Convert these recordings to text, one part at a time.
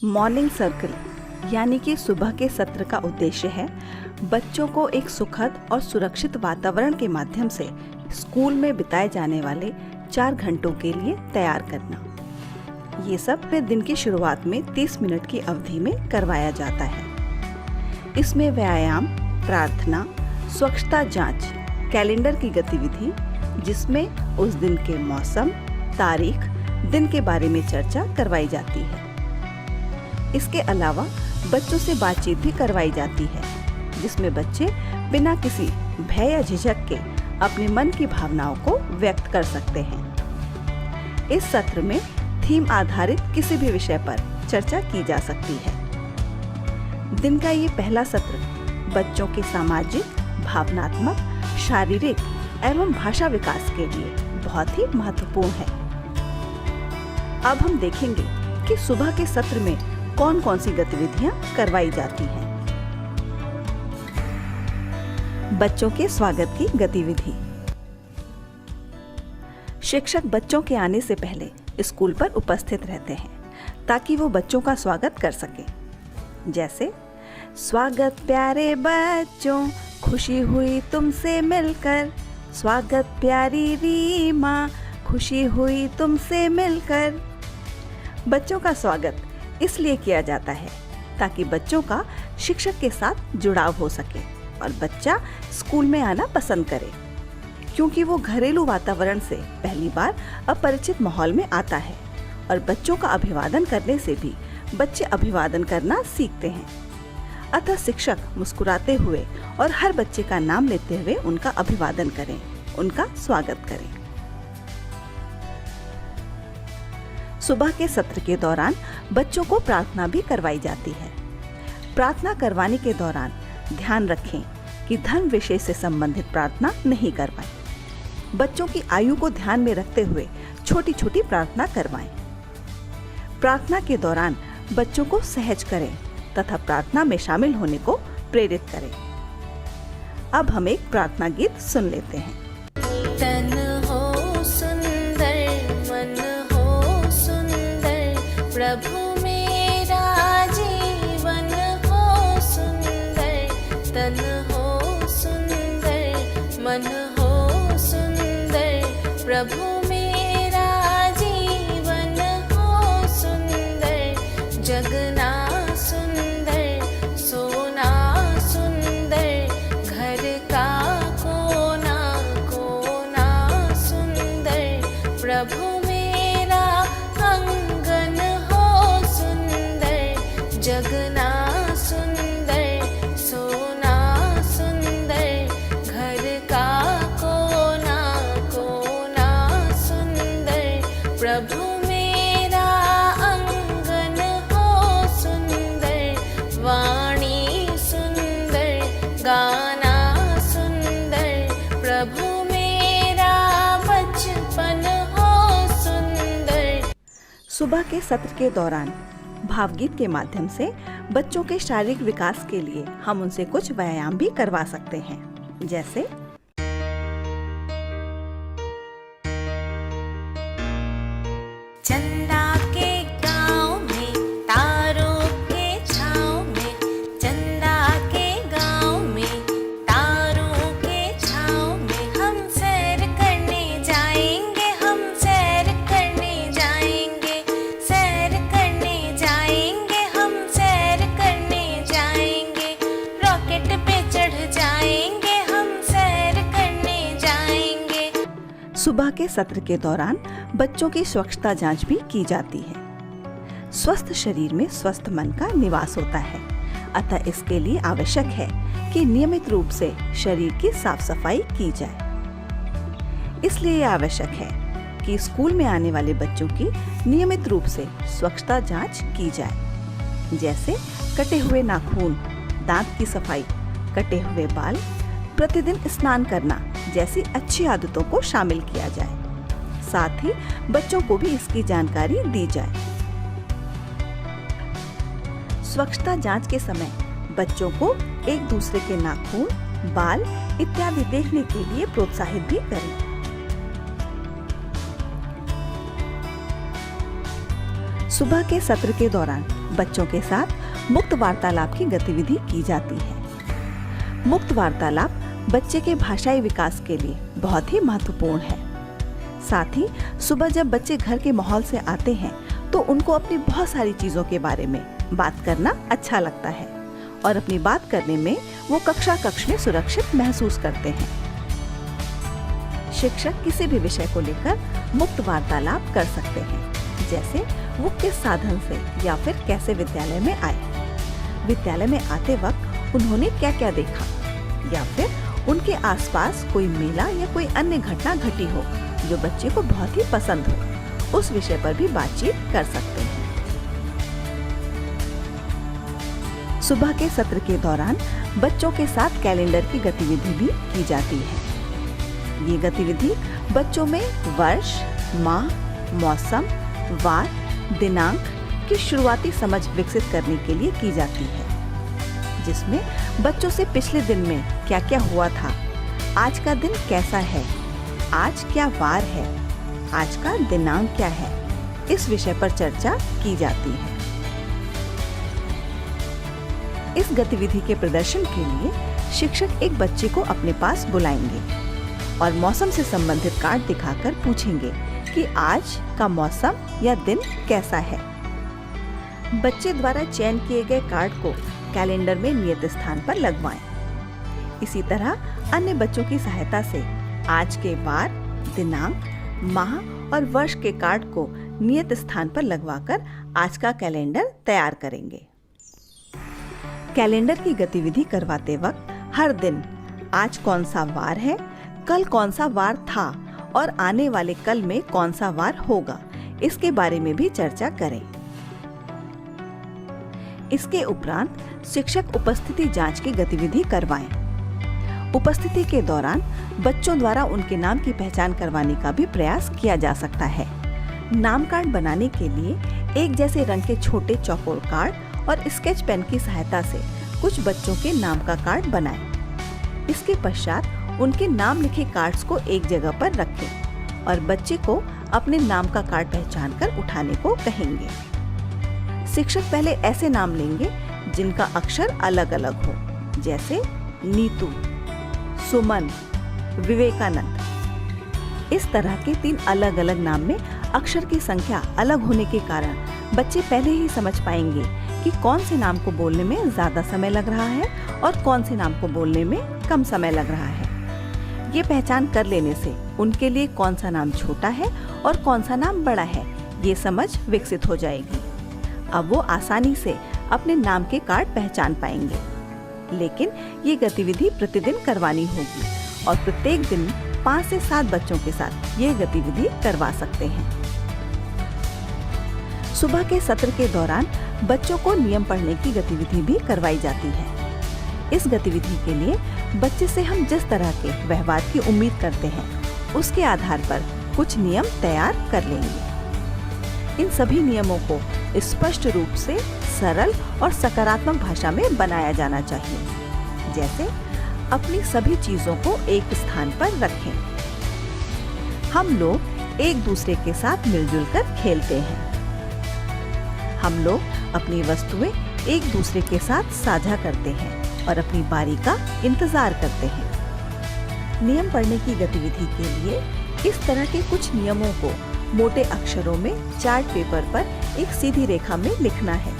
Morning circle यानी कि सुबह के सत्र का उद्देश्य है बच्चों को एक सुखद और सुरक्षित वातावरण के माध्यम से स्कूल में बिताए जाने वाले 4 घंटों के लिए तैयार करना। ये सब दिन की शुरुआत में 30 मिनट की अवधि में करवाया जाता है। इसमें व्यायाम, प्रार्थना, स्वच्छता जांच, कैलेंडर की गतिविधि जिसमें उस दिन के मौसम, तारीख, दिन के बारे में चर्चा करवाई जाती है। इसके अलावा बच्चों से बातचीत भी करवाई जाती है जिसमें बच्चे बिना किसी भय या झिझक के अपने मन की भावनाओं को व्यक्त कर सकते हैं। इस सत्र में थीम आधारित किसी भी विषय पर चर्चा की जा सकती है। दिन का ये पहला सत्र बच्चों के सामाजिक, भावनात्मक, शारीरिक एवं भाषा विकास के लिए बहुत ही महत्वपूर्ण है। अब हम देखेंगे कि सुबह के सत्र में कौन कौन सी गतिविधियां करवाई जाती हैं। बच्चों के स्वागत की गतिविधि। शिक्षक बच्चों के आने से पहले स्कूल पर उपस्थित रहते हैं ताकि वो बच्चों का स्वागत कर सके। जैसे, स्वागत प्यारे बच्चों, खुशी हुई तुमसे मिलकर। स्वागत प्यारी रीमा, खुशी हुई तुमसे मिलकर। बच्चों का स्वागत इसलिए किया जाता है ताकि बच्चों का शिक्षक के साथ जुड़ाव हो सके और बच्चा स्कूल में आना पसंद करे, क्योंकि वो घरेलू वातावरण से पहली बार अपरिचित माहौल में आता है और बच्चों का अभिवादन करने से भी बच्चे अभिवादन करना सीखते हैं। अतः शिक्षक मुस्कुराते हुए और हर बच्चे का नाम लेते हुए उनका अभिवादन करें, उनका स्वागत करें। सुबह के सत्र के दौरान बच्चों को प्रार्थना भी करवाई जाती है। प्रार्थना करवाने के दौरान ध्यान रखें कि धर्म विषय से संबंधित प्रार्थना नहीं करवाएं। बच्चों की आयु को ध्यान में रखते हुए छोटी छोटी प्रार्थना करवाएं। प्रार्थना के दौरान बच्चों को सहज करें तथा प्रार्थना में शामिल होने को प्रेरित करें। अब हम एक प्रार्थना गीत सुन लेते हैं। तन हो सुंदर, मन हो सुंदर, प्रभु मेरा जीवन हो सुंदर। तन हो सुंदर, मन हो सुंदर, प्रभु मेरा जीवन हो सुंदर। जगना सुंदर, सोना सुंदर, घर का कोना कोना सुंदर। प्रभु मेरा आंगन हो सुंदर। जगना सुंदर, सोना सुंदर, घर का कोना कोना सुंदर। प्रभु मेरा आंगन हो सुंदर। वाणी सुंदर, गाना सुंदर, प्रभु मेरा बचपन हो सुंदर। सुबह के सत्र के दौरान भावगीत के माध्यम से बच्चों के शारीरिक विकास के लिए हम उनसे कुछ व्यायाम भी करवा सकते हैं। जैसे, चंदा के गाँव में, तारों के छाँव में। चंदा के गाँव में, तारों के छाँव में। हम सैर करने जाएंगे, हम सैर करने जाएंगे। सैर करने जाएंगे, हम सैर करने जाएंगे। रॉकेट पे चढ़ जाएंगे, हम सैर करने जाएंगे। सुबह के सत्र के दौरान बच्चों की स्वच्छता जांच भी की जाती है। स्वस्थ शरीर में स्वस्थ मन का निवास होता है, अतः इसके लिए आवश्यक है कि नियमित रूप से शरीर की साफ सफाई की जाए। इसलिए यह आवश्यक है कि स्कूल में आने वाले बच्चों की नियमित रूप से स्वच्छता जांच की जाए। जैसे कटे हुए नाखून, दांत की सफाई, कटे हुए बाल, प्रतिदिन स्नान करना जैसी अच्छी आदतों को शामिल किया जाए। साथ ही बच्चों को भी इसकी जानकारी दी जाए। स्वच्छता जांच के समय बच्चों को एक दूसरे के नाखून, बाल इत्यादि देखने के लिए प्रोत्साहित भी करें। सुबह के सत्र के दौरान बच्चों के साथ मुक्त वार्तालाप की गतिविधि की जाती है। मुक्त वार्तालाप बच्चे के भाषाई विकास के लिए बहुत ही महत्वपूर्ण है। साथ ही सुबह जब बच्चे घर के माहौल से आते हैं तो उनको अपनी बहुत सारी चीजों के बारे में बात करना अच्छा लगता है और अपनी बात करने में वो कक्ष में सुरक्षित महसूस करते हैं। शिक्षक किसी भी विषय को लेकर मुक्त वार्तालाप कर सकते हैं, जैसे वो किस साधन से या फिर कैसे विद्यालय में आए, विद्यालय में आते वक्त उन्होंने क्या क्या देखा, या फिर उनके आसपास कोई मेला या कोई अन्य घटना घटी हो जो बच्चे को बहुत ही पसंद हो, उस विषय पर भी बातचीत कर सकते हैं। सुबह के सत्र के दौरान बच्चों के साथ कैलेंडर की गतिविधि भी की जाती है। ये गतिविधि बच्चों में वर्ष, माह, मौसम, वार, दिनांक की शुरुआती समझ विकसित करने के लिए की जाती है, जिसमें बच्चों से पिछले दिन में क्या क्या हुआ था, आज का दिन कैसा है, आज क्या वार है, आज का दिनांक क्या है, इस विषय पर चर्चा की जाती है। इस गतिविधि के प्रदर्शन के लिए शिक्षक एक बच्चे को अपने पास बुलाएंगे और मौसम से संबंधित कार्ड दिखाकर पूछेंगे कि आज का मौसम या दिन कैसा है। बच्चे द्वारा चयन किए गए कार्ड को कैलेंडर में नियत स्थान पर लगवाएं। इसी तरह अन्य बच्चों की सहायता से आज के वार, दिनांक, माह और वर्ष के कार्ड को नियत स्थान पर लगवाकर आज का कैलेंडर तैयार करेंगे। कैलेंडर की गतिविधि करवाते वक्त हर दिन आज कौन सा वार है, कल कौन सा वार था और आने वाले कल में कौन सा वार होगा, इसके बारे में भी चर्चा करें। इसके उपरांत शिक्षक उपस्थिति जांच की गतिविधि करवाएं। उपस्थिति के दौरान बच्चों द्वारा उनके नाम की पहचान करवाने का भी प्रयास किया जा सकता है। नाम कार्ड बनाने के लिए एक जैसे रंग के छोटे चौकोर कार्ड और स्केच पेन की सहायता से कुछ बच्चों के नाम का कार्ड बनाएं। इसके पश्चात उनके नाम लिखे कार्ड्स को एक जगह पर रखें और बच्चे को अपने नाम का कार्ड पहचान कर उठाने को कहेंगे। शिक्षक पहले ऐसे नाम लेंगे जिनका अक्षर अलग अलग हो, जैसे नीतू, सुमन, विवेकानंद। इस तरह के 3 अलग अलग नाम में अक्षर की संख्या अलग होने के कारण बच्चे पहले ही समझ पाएंगे कि कौन से नाम को बोलने में ज्यादा समय लग रहा है और कौन से नाम को बोलने में कम समय लग रहा है। ये पहचान कर लेने से उनके लिए कौन सा नाम छोटा है और कौन सा नाम बड़ा है, ये समझ विकसित हो जाएगी। अब वो आसानी से अपने नाम के कार्ड पहचान पाएंगे। लेकिन ये गतिविधि प्रतिदिन करवानी होगी और प्रत्येक दिन 5 से 7 बच्चों के साथ ये गतिविधि करवा सकते हैं। सुबह के सत्र के दौरान बच्चों को नियम पढ़ने की गतिविधि भी करवाई जाती है। इस गतिविधि के लिए बच्चे से हम जिस तरह के व्यवहार की उम्मीद करते हैं, उसके आधार पर कुछ नियम तैयार कर लेंगे। इन सभी नियमों को स्पष्ट रूप से सरल और सकारात्मक भाषा में बनाया जाना चाहिए, जैसे अपनी सभी चीजों को एक स्थान पर रखें। हम लोग एक दूसरे के साथ मिलजुल कर खेलते हैं। हम लोग अपनी वस्तुएं एक दूसरे के साथ साझा करते हैं और अपनी बारी का इंतजार करते हैं। नियम पढ़ने की गतिविधि के लिए इस तरह के कुछ नियमों को मोटे अक्षरों में चार्ट पेपर पर एक सीधी रेखा में लिखना है।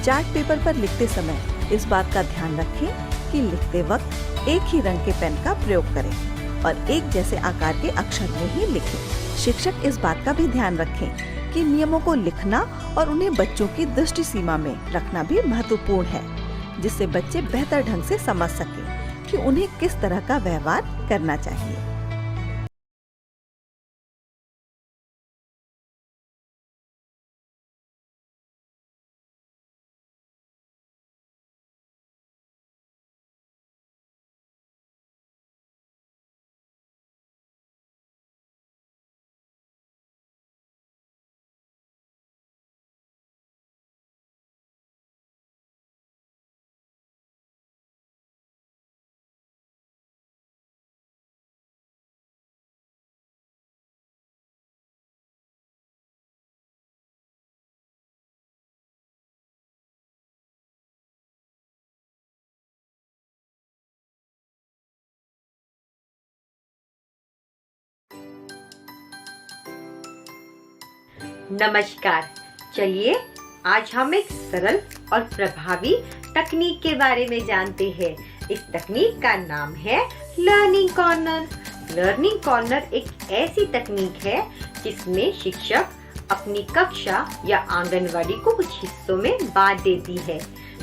चार्ट पेपर पर लिखते समय इस बात का ध्यान रखें कि लिखते वक्त एक ही रंग के पेन का प्रयोग करें और एक जैसे आकार के अक्षर में ही लिखें। शिक्षक इस बात का भी ध्यान रखें कि नियमों को लिखना और उन्हें बच्चों की दृष्टि सीमा में रखना भी महत्वपूर्ण है, जिससे बच्चे बेहतर ढंग से समझ सकें कि उन्हें किस तरह का व्यवहार करना चाहिए। नमस्कार। चलिए आज हम एक सरल और प्रभावी तकनीक के बारे में जानते हैं। इस तकनीक का नाम है लर्निंग कॉर्नर। लर्निंग कॉर्नर एक ऐसी तकनीक है जिसमें शिक्षक अपनी कक्षा या आंगनवाड़ी को कुछ हिस्सों में बांट देती है।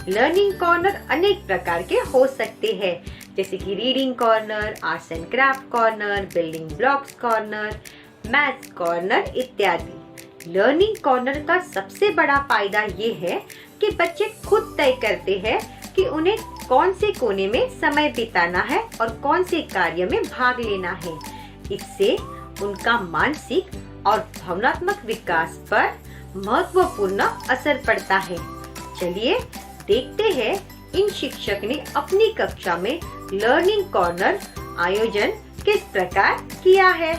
लर्निंग कॉर्नर अनेक प्रकार के हो सकते हैं, जैसे कि reading corner, arts and craft corner, building blocks corner, maths corner इत्यादि। लर्निंग कॉर्नर का सबसे बड़ा फायदा ये है कि बच्चे खुद तय करते हैं कि उन्हें कौन से कोने में समय बिताना है और कौन से कार्य में भाग लेना है। इससे उनका मानसिक और भावनात्मक विकास पर महत्वपूर्ण असर पड़ता है। चलिए देखते हैं इन शिक्षक ने अपनी कक्षा में लर्निंग कॉर्नर आयोजन किस प्रकार किया है।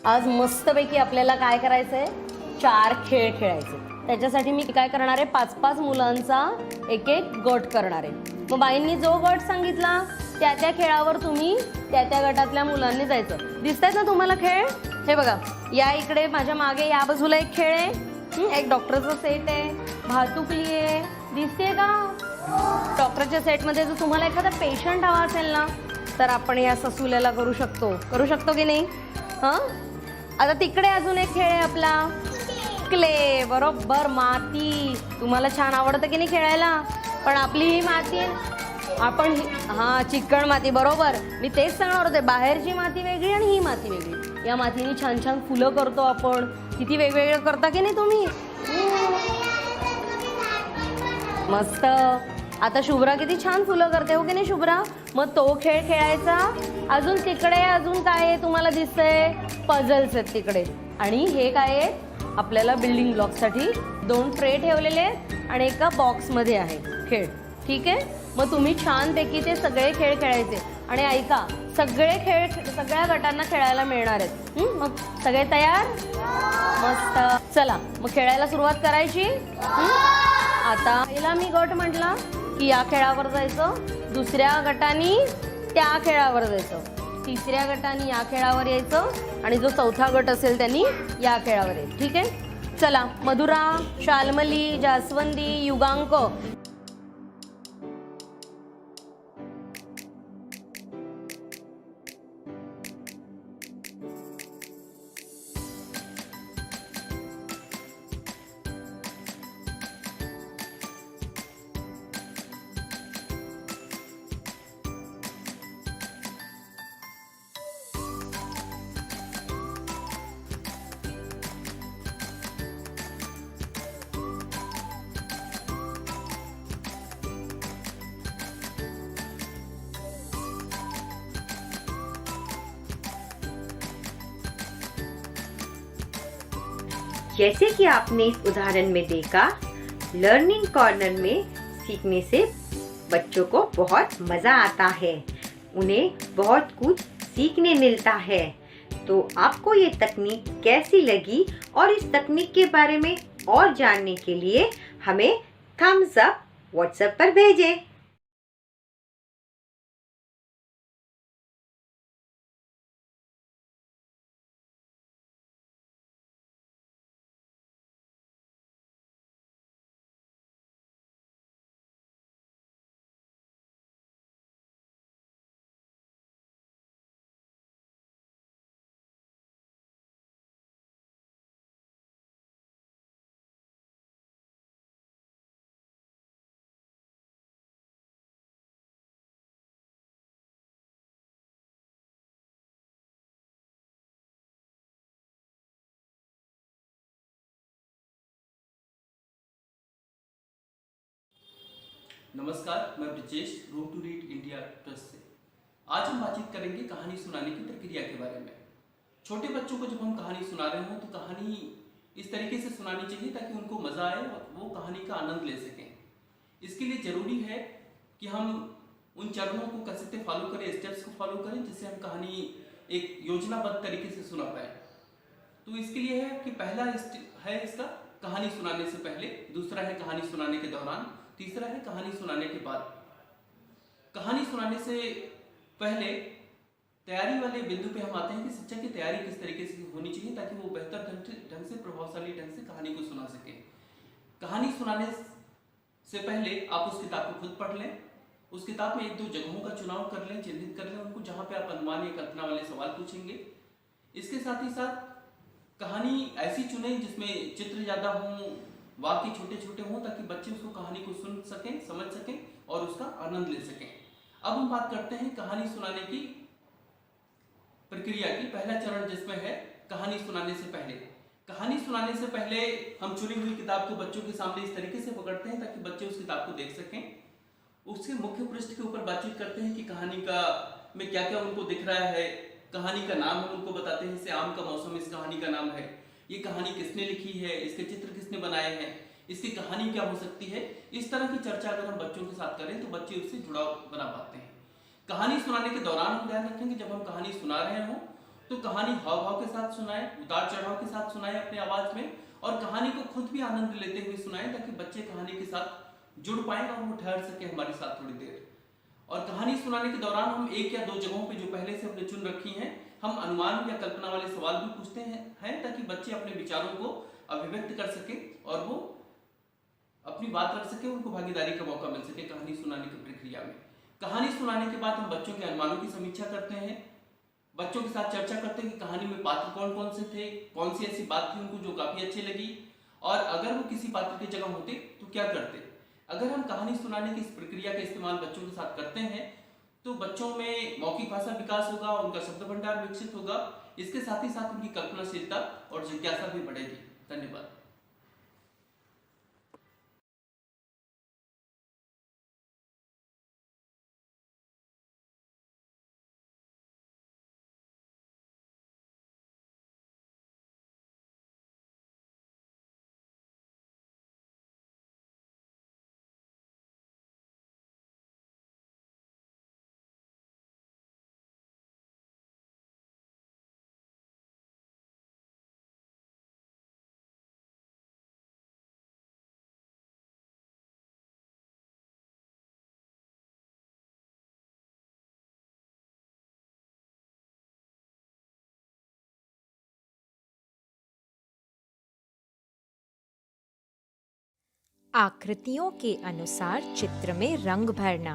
आज मस्तपैकी आपल्याला काय करायचंय, 4 खेळ खेळायचे। त्याच्यासाठी मी काय करणार आहे, 5-5 मुलांचा एक गट करणार आहे। मग बाईंनी जो गट सांगितला त्या खेळावर तुम्ही त्या गटातल्या मुलांनी जायचं। दिसतायत ना तुम्हाला खेळ? हे बघा, या इकडे माझ्या मागे या बाजूला एक खेळ आहे, एक डॉक्टरचा सेट आहे, भातुकली आहे, दिसते का? डॉक्टरच्या सेटमध्ये जर तुम्हाला एखादा पेशंट हवा असेल ना, तर आपण या ससुल्याला करू शकतो की नाही? आता तिकडे अजून एक खेळ आहे आपला क्ले, बरोबर, माती। तुम्हाला छान आवडतं की नाही खेळायला? पण आपली ही माती आपण चिकण माती, बरोबर। मी तेच सांगणार होते, बाहेरची माती वेगळी आणि ही माती वेगळी। या मातीने छान छान फुलं करतो आपण। किती वेगवेगळं करता की नाही तुम्ही? मस्त। आता शुभ्रा किती छान फुलं करते, हो की नाही शुभ्रा? मग तो खेळ खेळायचा। अजून तिकडे अजून काय आहे तुम्हाला दिसतंय? पझल्स आहेत तिकडे। आणि हे काय आहे, आपल्याला बिल्डिंग ब्लॉकसाठी 2 ट्रे ठेवलेले आहेत आणि एका बॉक्समध्ये आहे खेळ, ठीक आहे? मग तुम्ही छानपैकी ते सगळे खेळ खेळायचे। आणि ऐका, सगळे खेळ सगळ्या गटांना खेळायला मिळणार आहेत। मग सगळे तयार? मस्त। चला मग खेळायला सुरुवात करायची। आता पहिला मी गट म्हटला की या खेळावर जायचं, दुसऱ्या गटाने त्या खेळावर जायचं, तिसऱ्या गटाने या खेळावर यायचं आणि जो चौथा गट असेल त्यांनी या खेळावर यायचं, ठीक आहे? चला, मधुरा, शाल्मली, जास्वंदी, युगांक, जैसे कि आपने इस उदाहरण में देखा, लर्निंग कॉर्नर में सीखने से बच्चों को बहुत मजा आता है, उन्हें बहुत कुछ सीखने मिलता है। तो आपको ये तकनीक कैसी लगी और इस तकनीक के बारे में और जानने के लिए हमें थम्स अप व्हाट्सएप पर भेजें। नमस्कार, मैं Brijesh, room to read India trust से। आज हम बातचीत करेंगे कहानी सुनाने की प्रक्रिया के बारे में। छोटे बच्चों को जब हम कहानी सुना रहे हों तो कहानी इस तरीके से सुनानी चाहिए ताकि उनको मजा आए और वो कहानी का आनंद ले सकें। इसके लिए जरूरी है कि हम उन चरणों को कैसे फॉलो करें, स्टेप्स को फॉलो करें, जिससे हम कहानी एक योजनाबद्ध तरीके से सुना पाए। तो इसके लिए है कि पहला है इसका कहानी सुनाने से पहले, दूसरा है कहानी सुनाने के दौरान, तीसरा है कहानी सुनाने के बाद। कहानी सुनाने से पहले तैयारी वाले बिंदु पे हम आते हैं कि शिक्षक की तैयारी किस तरीके से होनी चाहिए ताकि वो बेहतर ढंग से, प्रभावशाली ढंग से कहानी को सुना सके। कहानी सुनाने से पहले आप उस किताब को खुद पढ़ लें। उस किताब में 1-2 जगहों का चुनाव कर लें, चिन्हित कर लें उनको, जहाँ पे आप अनुमान या कल्पना वाले सवाल पूछेंगे। इसके साथ ही साथ कहानी ऐसी चुनें जिसमें चित्र ज़्यादा हों, वाक्य छोटे छोटे हों, ताकि बच्चे उसको कहानी को सुन सकें, समझ सकें और उसका आनंद ले सकें। अब हम बात करते हैं कहानी सुनाने की प्रक्रिया की। पहला चरण जिसमें है कहानी सुनाने से पहले। कहानी सुनाने से पहले हम चुनी हुई किताब को बच्चों के सामने इस तरीके से पकड़ते हैं ताकि बच्चे उस किताब को देख सकें। उसके मुख्य पृष्ठ के ऊपर बातचीत करते हैं कि कहानी का में क्या क्या उनको दिख रहा है। कहानी का नाम हम उनको बताते हैं, जैसे आम का मौसम इस कहानी का नाम है, ये कहानी किसने लिखी है, इसके चित्र किसने बनाए हैं, इसकी कहानी क्या हो सकती है। इस तरह की चर्चा अगर हम बच्चों के साथ करें तो बच्चे उससे जुड़ाव बना पाते हैं। कहानी सुनाने के दौरान हम ध्यान रखेंगे जब हम कहानी सुना रहे हों तो कहानी हाव भाव के साथ सुनाएं, उतार चढ़ाव के साथ सुनाएं अपने आवाज में, और कहानी को खुद भी आनंद लेते हुए सुनाएं ताकि बच्चे कहानी के साथ जुड़ पाएं और वो ठहर सके हमारे साथ थोड़ी देर। और कहानी सुनाने के दौरान हम 1 या 2 जगहों पे जो पहले से हमने चुन रखी हैं, हम अनुमान या कल्पना वाले सवाल भी पूछते हैं ताकि बच्चे अपने विचारों को अभिव्यक्त कर सके और वो अपनी बात रख सके, उनको भागीदारी का मौका मिल सके कहानी सुनाने की प्रक्रिया में। कहानी सुनाने के बाद हम बच्चों के अनुमानों की समीक्षा करते हैं, बच्चों के साथ चर्चा करते हैं कि कहानी में पात्र कौन कौन से थे, कौन सी ऐसी बात थी उनको जो काफी अच्छी लगी, और अगर वो किसी पात्र की जगह होते तो क्या करते। अगर हम कहानी सुनाने की इस प्रक्रिया का इस्तेमाल बच्चों के साथ करते हैं तो बच्चों में मौखिक भाषा विकास होगा, उनका शब्द भंडार विकसित होगा, इसके साथ ही साथ उनकी कल्पनाशीलता और जिज्ञासा भी बढ़ेगी। धन्यवाद। आकृतियों के अनुसार चित्र में रंग भरना।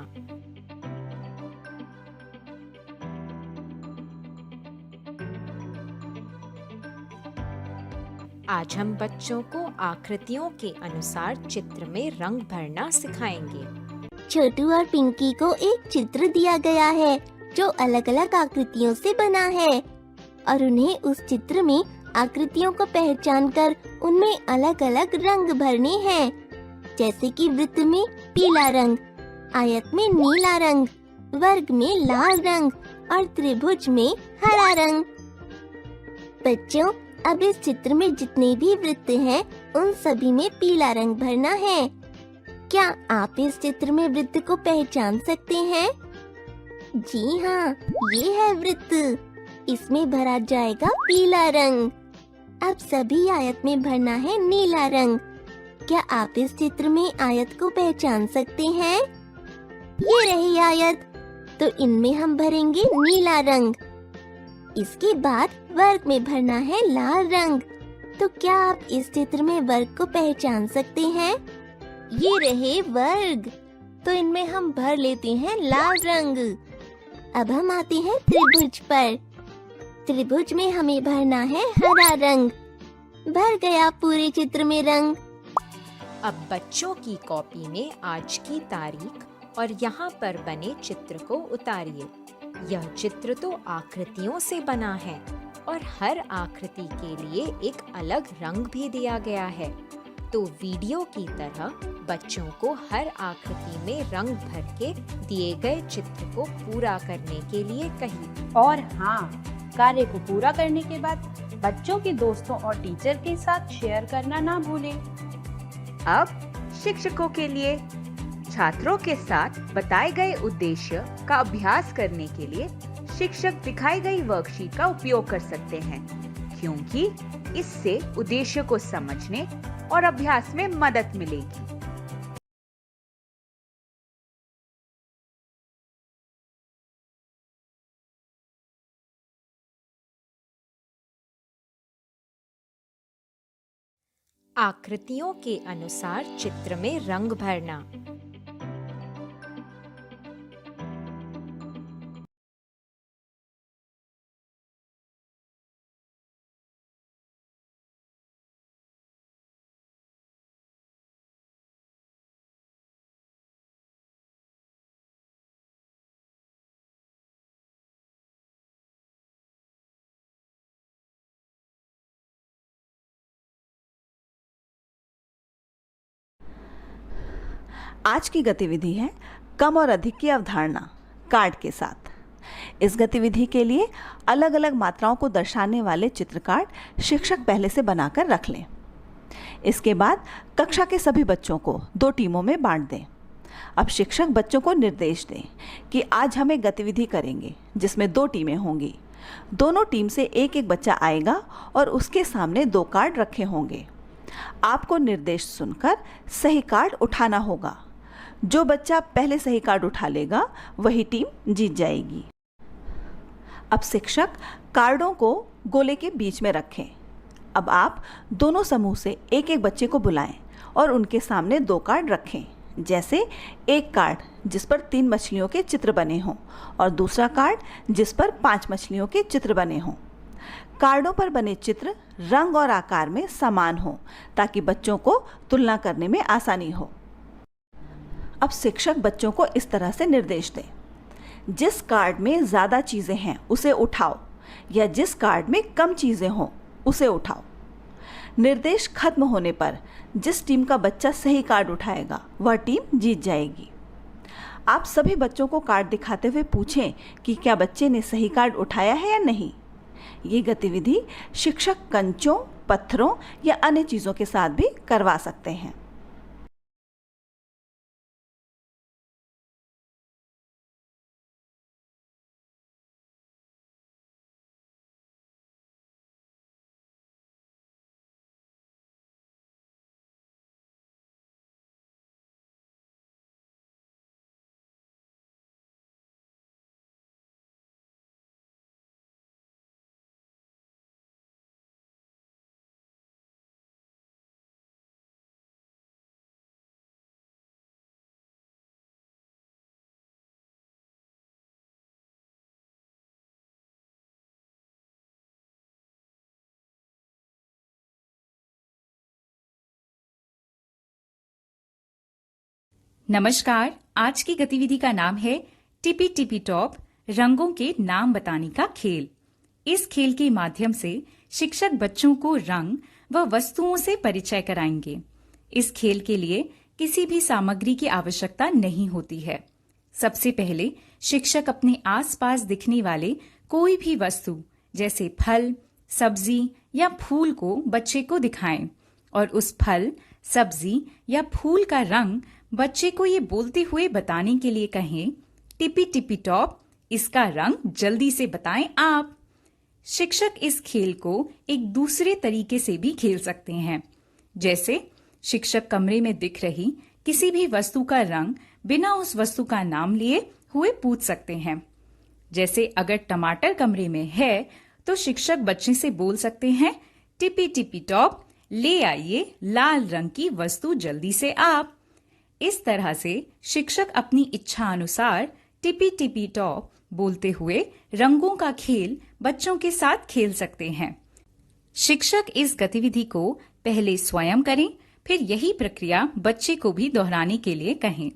आज हम बच्चों को आकृतियों के अनुसार चित्र में रंग भरना सिखाएंगे। छोटू और पिंकी को एक चित्र दिया गया है जो अलग अलग आकृतियों से बना है और उन्हें उस चित्र में आकृतियों को पहचानकर उनमें अलग अलग रंग भरने हैं, जैसे कि वृत्त में पीला रंग, आयत में नीला रंग, वर्ग में लाल रंग और त्रिभुज में हरा रंग। बच्चों, अब इस चित्र में जितने भी वृत्त हैं, उन सभी में पीला रंग भरना है। क्या आप इस चित्र में वृत्त को पहचान सकते हैं? जी हाँ, ये है वृत्त। इसमें भरा जाएगा पीला रंग। अब सभी आयत में भरना है नीला रंग। क्या आप इस चित्र में आयत को पहचान सकते हैं? ये रही आयत, तो इनमें हम भरेंगे नीला रंग। इसके बाद वर्ग में भरना है लाल रंग। तो क्या आप इस चित्र में वर्ग को पहचान सकते हैं? ये रहे वर्ग, तो इनमें हम भर लेते हैं लाल रंग। अब हम आते हैं त्रिभुज पर। त्रिभुज में हमें भरना है हरा रंग। भर गया पूरे चित्र में रंग। अब बच्चों की कॉपी में आज की तारीख और यहाँ पर बने चित्र को उतारिए। यह चित्र तो आकृतियों से बना है और हर आकृति के लिए एक अलग रंग भी दिया गया है। तो वीडियो की तरह बच्चों को हर आकृति में रंग भर के दिए गए चित्र को पूरा करने के लिए कहिए। और हाँ, कार्य को पूरा करने के बाद बच्चों के दोस्तों और टीचर के साथ शेयर करना ना भूलें। अब शिक्षकों के लिए छात्रों के साथ बताए गए उद्देश्य का अभ्यास करने के लिए शिक्षक दिखाई गई वर्कशीट का उपयोग कर सकते हैं, क्योंकि इससे उद्देश्य को समझने और अभ्यास में मदद मिलेगी। आकृतियों के अनुसार चित्र में रंग भरना। आज की गतिविधि है कम और अधिक की अवधारणा कार्ड के साथ। इस गतिविधि के लिए अलग अलग मात्राओं को दर्शाने वाले चित्र कार्ड शिक्षक पहले से बनाकर रख लें। इसके बाद कक्षा के सभी बच्चों को 2 टीमों में बांट दें। अब शिक्षक बच्चों को निर्देश दें कि आज हम एक गतिविधि करेंगे जिसमें 2 टीमें होंगी। दोनों टीम से एक एक बच्चा आएगा और उसके सामने 2 कार्ड रखे होंगे। आपको निर्देश सुनकर सही कार्ड उठाना होगा। जो बच्चा पहले सही कार्ड उठा लेगा वही टीम जीत जाएगी। अब शिक्षक कार्डों को गोले के बीच में रखें। अब आप दोनों समूह से एक एक बच्चे को बुलाएं और उनके सामने 2 कार्ड रखें। जैसे एक कार्ड जिस पर 3 मछलियों के चित्र बने हों और दूसरा कार्ड जिस पर 5 मछलियों के चित्र बने हों। कार्डों पर बने चित्र रंग और आकार में समान हो ताकि बच्चों को तुलना करने में आसानी हो। अब शिक्षक बच्चों को इस तरह से निर्देश दें, जिस कार्ड में ज़्यादा चीज़ें हैं उसे उठाओ या जिस कार्ड में कम चीज़ें हों उसे उठाओ। निर्देश खत्म होने पर जिस टीम का बच्चा सही कार्ड उठाएगा वह टीम जीत जाएगी। आप सभी बच्चों को कार्ड दिखाते हुए पूछें कि क्या बच्चे ने सही कार्ड उठाया है या नहीं। ये गतिविधि शिक्षक कंचों, पत्थरों या अन्य चीज़ों के साथ भी करवा सकते हैं। नमस्कार। आज की गतिविधि का नाम है टिपी टिपी टॉप रंगों के नाम बताने का खेल। इस खेल के माध्यम से शिक्षक बच्चों को रंग व वस्तुओं से परिचय कराएंगे। इस खेल के लिए किसी भी सामग्री की आवश्यकता नहीं होती है। सबसे पहले शिक्षक अपने आसपास दिखने वाले कोई भी वस्तु जैसे फल, सब्जी या फूल को बच्चे को दिखाएं और उस फल, सब्जी या फूल का रंग बच्चे को ये बोलते हुए बताने के लिए कहें, टिपी टिपी टॉप, इसका रंग जल्दी से बताएं आप। शिक्षक इस खेल को एक दूसरे तरीके से भी खेल सकते हैं। जैसे शिक्षक कमरे में दिख रही किसी भी वस्तु का रंग बिना उस वस्तु का नाम लिए हुए पूछ सकते हैं। जैसे अगर टमाटर कमरे में है तो शिक्षक बच्चे से बोल सकते हैं, टिपी टिपी टॉप, ले आइए लाल रंग की वस्तु जल्दी से आप। इस तरह से शिक्षक अपनी इच्छा अनुसार टिपी टिपी टॉप बोलते हुए रंगों का खेल बच्चों के साथ खेल सकते हैं। शिक्षक इस गतिविधि को पहले स्वयं करें, फिर यही प्रक्रिया बच्चे को भी दोहराने के लिए कहें।